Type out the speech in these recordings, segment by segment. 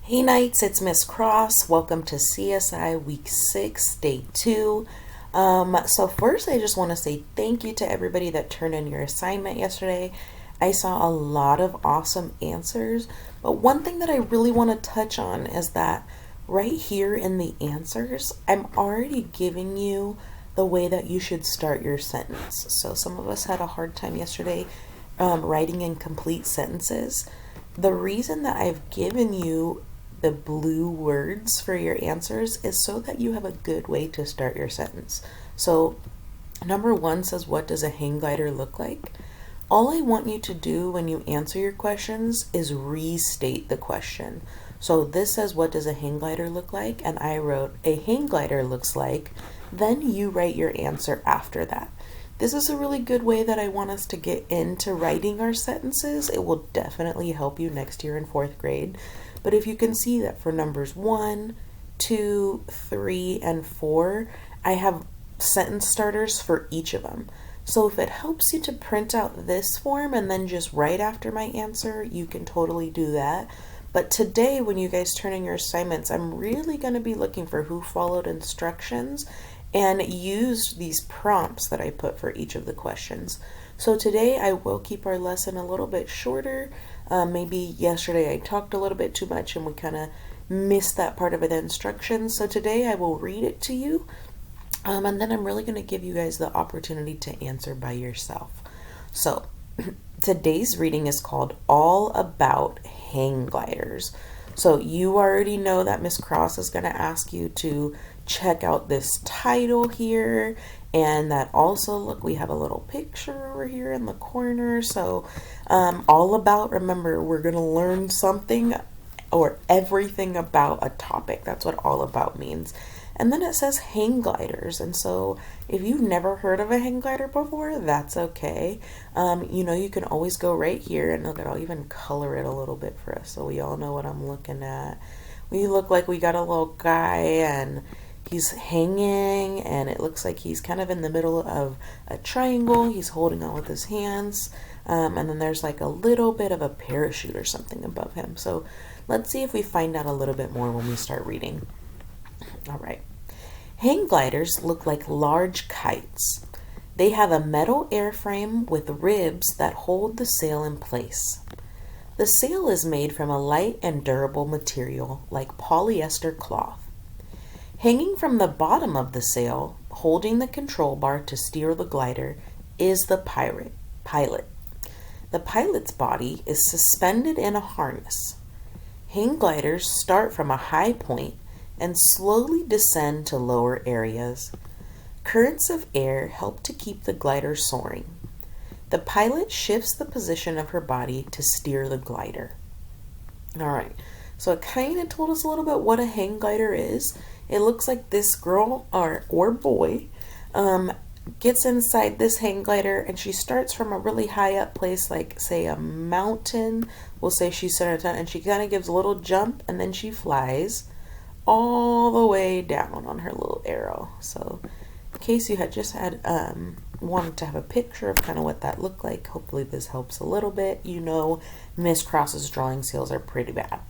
Hey Knights, it's Miss Cross. Welcome to CSI Week 6, Day 2. So first I just want to say thank you to everybody that turned in your assignment yesterday. I saw a lot of awesome answers, but one thing that I really want to touch on is that right here in the answers, I'm already giving you the way that you should start your sentence. So some of us had a hard time yesterday writing incomplete sentences. The reason that I've given you the blue words for your answers is so that you have a good way to start your sentence. So, number one says, what does a hang glider look like? All I want you to do when you answer your questions is restate the question. So this says, what does a hang glider look like? And I wrote, a hang glider looks like, then you write your answer after that. This is a really good way that I want us to get into writing our sentences. It will definitely help you next year in fourth grade. But if you can see that for numbers 1, 2, 3, and 4, I have sentence starters for each of them. So if it helps you to print out this form and then just write after my answer, you can totally do that. But today, when you guys turn in your assignments, I'm really going to be looking for who followed instructions and used these prompts that I put for each of the questions. So today I will keep our lesson a little bit shorter. Maybe yesterday I talked a little bit too much and we kind of missed that part of the instructions. So today I will read it to you, and then I'm really going to give you guys the opportunity to answer by yourself. So today's reading is called All About Hang Gliders. So you already know that Miss Cross is going to ask you to check out this title here, and that also, look, we have a little picture over here in the corner. So all about, remember, we're going to learn something or everything about a topic. That's what all about means. And then it says hang gliders. And so if you've never heard of a hang glider before, that's okay. You can always go right here and look at, I'll even color it a little bit for us so we all know what I'm looking at. We look like we got a little guy and he's hanging, and it looks like he's kind of in the middle of a triangle. He's holding on with his hands. And then there's like a little bit of a parachute or something above him. So let's see if we find out a little bit more when we start reading. All right. Hang gliders look like large kites. They have a metal airframe with ribs that hold the sail in place. The sail is made from a light and durable material like polyester cloth. Hanging from the bottom of the sail, holding the control bar to steer the glider, is the pilot. The pilot's body is suspended in a harness. Hang gliders start from a high point and slowly descend to lower areas. Currents of air help to keep the glider soaring. The pilot shifts the position of her body to steer the glider. All right, so it kind of told us a little bit what a hang glider is. It looks like this girl or boy gets inside this hang glider, and she starts from a really high up place, like say a mountain. We'll say she's centered on, and she kind of gives a little jump, and then she flies all the way down on her little arrow. So in case you had wanted to have a picture of kind of what that looked like, hopefully this helps a little bit. Miss Cross's drawing skills are pretty bad.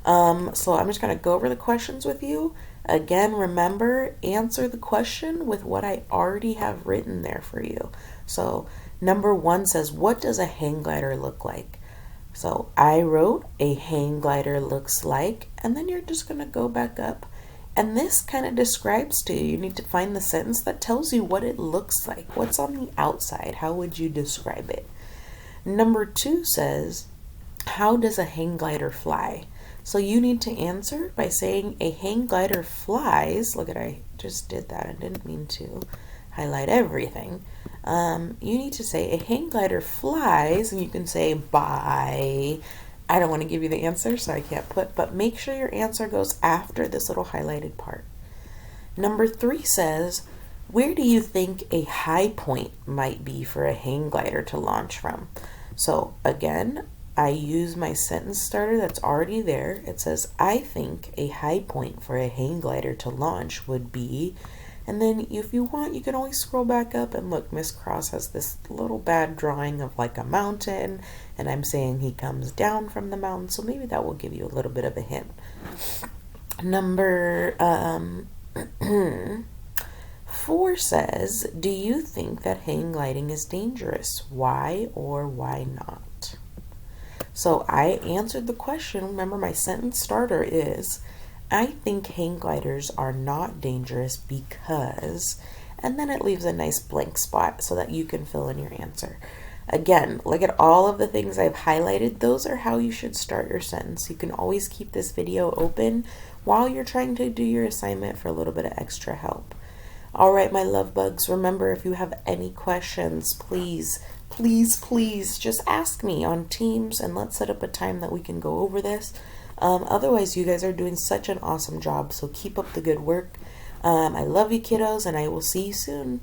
So I'm just going to go over the questions with you. Again, remember, answer the question with what I already have written there for you. So number 1 says, what does a hang glider look like? So I wrote, a hang glider looks like, and then you're just going to go back up. And this kind of describes to you. You need to find the sentence that tells you what it looks like. What's on the outside? How would you describe it? Number 2 says, how does a hang glider fly? So you need to answer by saying a hang glider flies. Look at, I just did that. I didn't mean to highlight everything. You need to say a hang glider flies, and you can say by. I don't want to give you the answer, so I can't put, but make sure your answer goes after this little highlighted part. Number 3 says, where do you think a high point might be for a hang glider to launch from? So again, I use my sentence starter that's already there. It says, I think a high point for a hang glider to launch would be, And then if you want, you can always scroll back up and look, Miss Cross has this little bad drawing of like a mountain, and I'm saying he comes down from the mountain, so maybe that will give you a little bit of a hint. Number 4 says, do you think that hang gliding is dangerous? Why or why not? So I answered the question. Remember, my sentence starter is, I think hang gliders are not dangerous because, and then it leaves a nice blank spot so that you can fill in your answer. Again, look at all of the things I've highlighted. Those are how you should start your sentence. You can always keep this video open while you're trying to do your assignment for a little bit of extra help. All right, my love bugs, remember, if you have any questions, please just ask me on Teams, and let's set up a time that we can go over this. Otherwise, you guys are doing such an awesome job, so keep up the good work. I love you, kiddos, and I will see you soon.